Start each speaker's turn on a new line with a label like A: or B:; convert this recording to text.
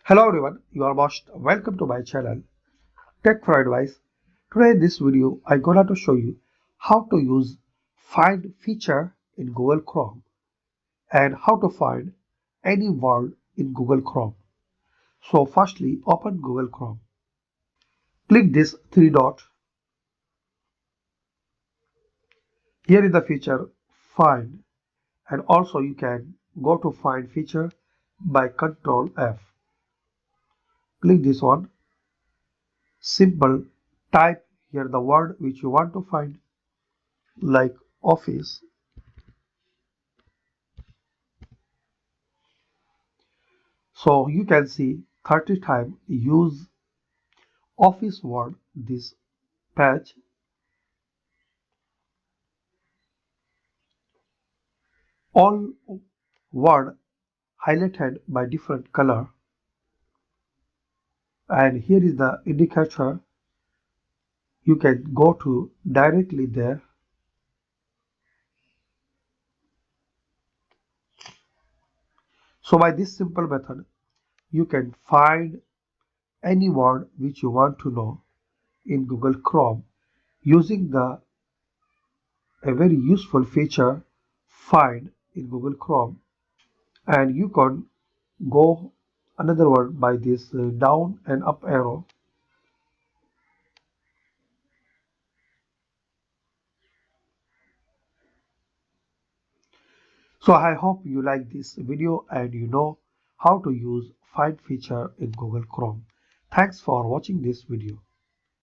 A: Hello everyone, you are most welcome to my channel Tech for Advice. Today in this video I'm gonna to show you how to use find feature in Google Chrome and how to find any word in Google Chrome. So firstly open Google Chrome. Click this three dot. Here is the feature find, and also you can go to find feature by Control F. Click this one. Simple, type here the word which you want to find, like office. So you can see 30 times use office word this page. All word highlighted by different color, and here is the indicator. You can go to directly there. So by this simple method you can find any word which you want to know in Google Chrome using the a very useful feature find in Google Chrome. And you can go another word by this down and up arrow. So I hope you like this video and you know how to use find feature in Google Chrome. Thanks for watching this video.